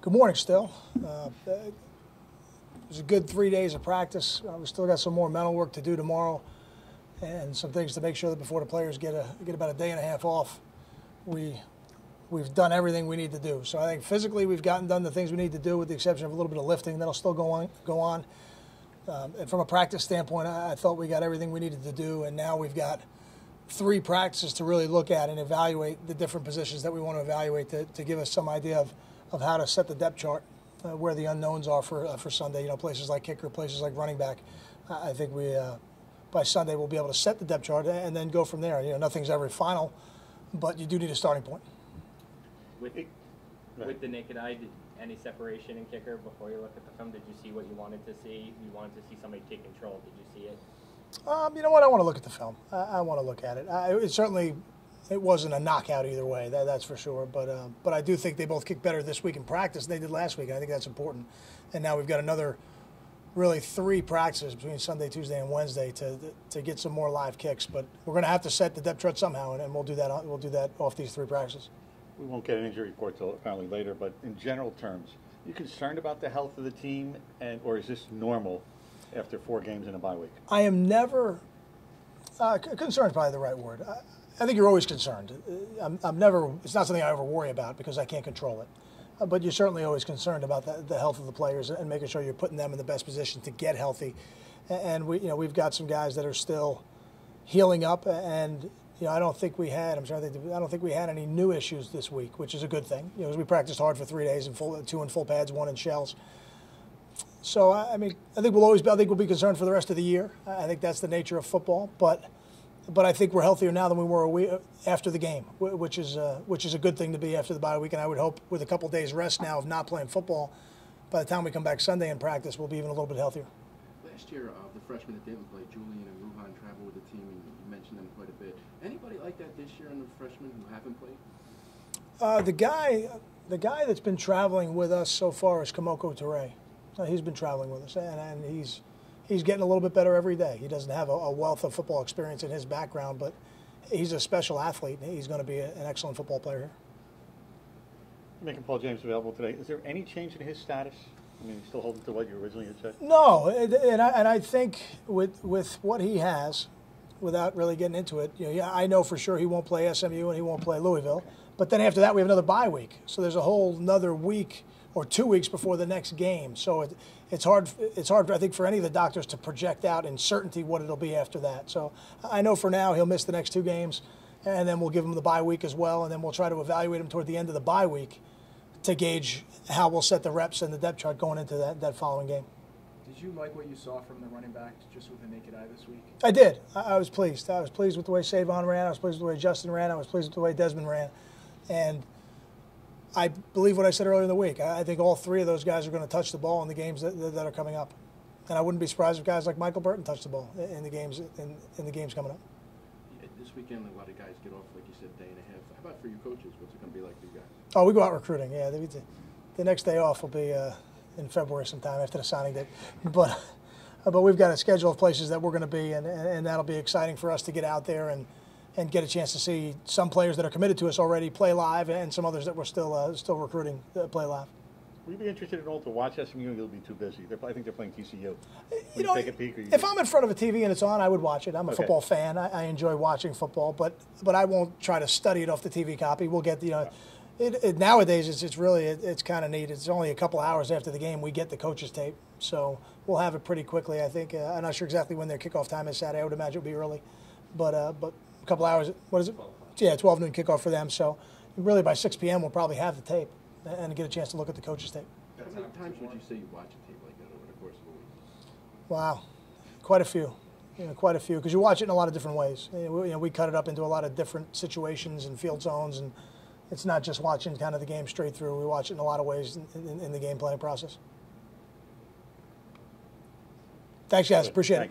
Good morning, still. It was a good 3 days of practice. We still got some more mental work to do tomorrow and some things to make sure that before the players get about a day and a half off, we've done everything we need to do. So I think physically we've done the things we need to do with the exception of a little bit of lifting that'll still go on. And from a practice standpoint, I thought we got everything we needed to do, and now we've got 3 practices to really look at and evaluate the different positions that we want to evaluate to give us some idea of how to set the depth chart, where the unknowns are for Sunday. You know, places like kicker, places like running back. I think we by Sunday we'll be able to set the depth chart and then go from there. You know, nothing's ever final, but you do need a starting point. With the naked eye, any separation in kicker before you look at the film? Did you see what you wanted to see? You wanted to see somebody take control. Did you see it? You know what? I want to look at the film. I want to look at it. It wasn't a knockout either way. That's for sure. But I do think they both kicked better this week in practice than they did last week. And I think that's important. And now we've got another, really 3 practices between Sunday, Tuesday, and Wednesday to get some more live kicks. But we're going to have to set the depth chart somehow, and we'll do that. We'll do that off these 3 practices. We won't get an injury report till apparently later. But in general terms, are you concerned about the health of the team, or is this normal after 4 games in a bye week? I am never concerned. Is probably the right word. I think you're always concerned. I'm never. It's not something I ever worry about because I can't control it. But you're certainly always concerned about the health of the players and making sure you're putting them in the best position to get healthy. And we've got some guys that are still healing up. And I don't think we had. I don't think we had any new issues this week, which is a good thing. As we practiced hard for 3 days, 2 in full pads, 1 in shells. So I think we'll be concerned for the rest of the year. I think that's the nature of football. But I think we're healthier now than we were after the game, which is a good thing to be after the bye week. And I would hope with a couple of days rest now of not playing football, by the time we come back Sunday in practice, we'll be even a little bit healthier. Last year, the freshmen that didn't play, Julian and Ruhan, traveled with the team, and you mentioned them quite a bit. Anybody like that this year in the freshmen who haven't played? The guy that's been traveling with us so far is Kamoko Toure. He's been traveling with us, and he's getting a little bit better every day. He doesn't have a wealth of football experience in his background, but he's a special athlete. He's going to be an excellent football player here. Making Paul James available today. Is there any change in his status? He's still holding to what you originally had said? No, and I think with what he has, without really getting into it, I know for sure he won't play SMU and he won't play Louisville. But then after that, we have another bye week. So there's a whole another week or 2 weeks before the next game. So it's hard, I think, for any of the doctors to project out in certainty what it'll be after that. So I know for now he'll miss the next 2 games, and then we'll give him the bye week as well, and then we'll try to evaluate him toward the end of the bye week to gauge how we'll set the reps and the depth chart going into that following game. Did you like what you saw from the running back just with the naked eye this week? I did. I was pleased. I was pleased with the way Savon ran. I was pleased with the way Justin ran. I was pleased with the way Desmond ran. And I believe what I said earlier in the week. I think all 3 of those guys are going to touch the ball in the games that are coming up. And I wouldn't be surprised if guys like Michael Burton touch the ball in the games coming up. Yeah, this weekend, a lot of guys get off, like you said, day and a half. How about for you coaches? What's it going to be like for you guys? Oh, we go out recruiting. Yeah, the next day off will be in February sometime after the signing date. But we've got a schedule of places that we're going to be, and that'll be exciting for us to get out there and get a chance to see some players that are committed to us already play live, and some others that we're still recruiting play live. Would you be interested at all to watch SMU? You'll be too busy. I think they're playing TCU. Take a peek? If I'm in front of a TV and it's on, I would watch it. I'm a football fan. I enjoy watching football, but I won't try to study it off the TV copy. We'll get nowadays it's kind of neat. It's only a couple hours after the game we get the coaches tape, so we'll have it pretty quickly. I think I'm not sure exactly when their kickoff time is Saturday. I would imagine it'll be early, but a couple hours. What is it? Yeah, 12 noon kickoff for them. So really by 6 p.m. we'll probably have the tape and get a chance to look at the coaches tape. How many times would you say you watch a tape like that over the course of a week? Wow, quite a few. Quite a few, because you watch it in a lot of different ways. We cut it up into a lot of different situations and field zones, and it's not just watching kind of the game straight through. We watch it in a lot of ways in the game planning process. Thanks, guys. Appreciate it.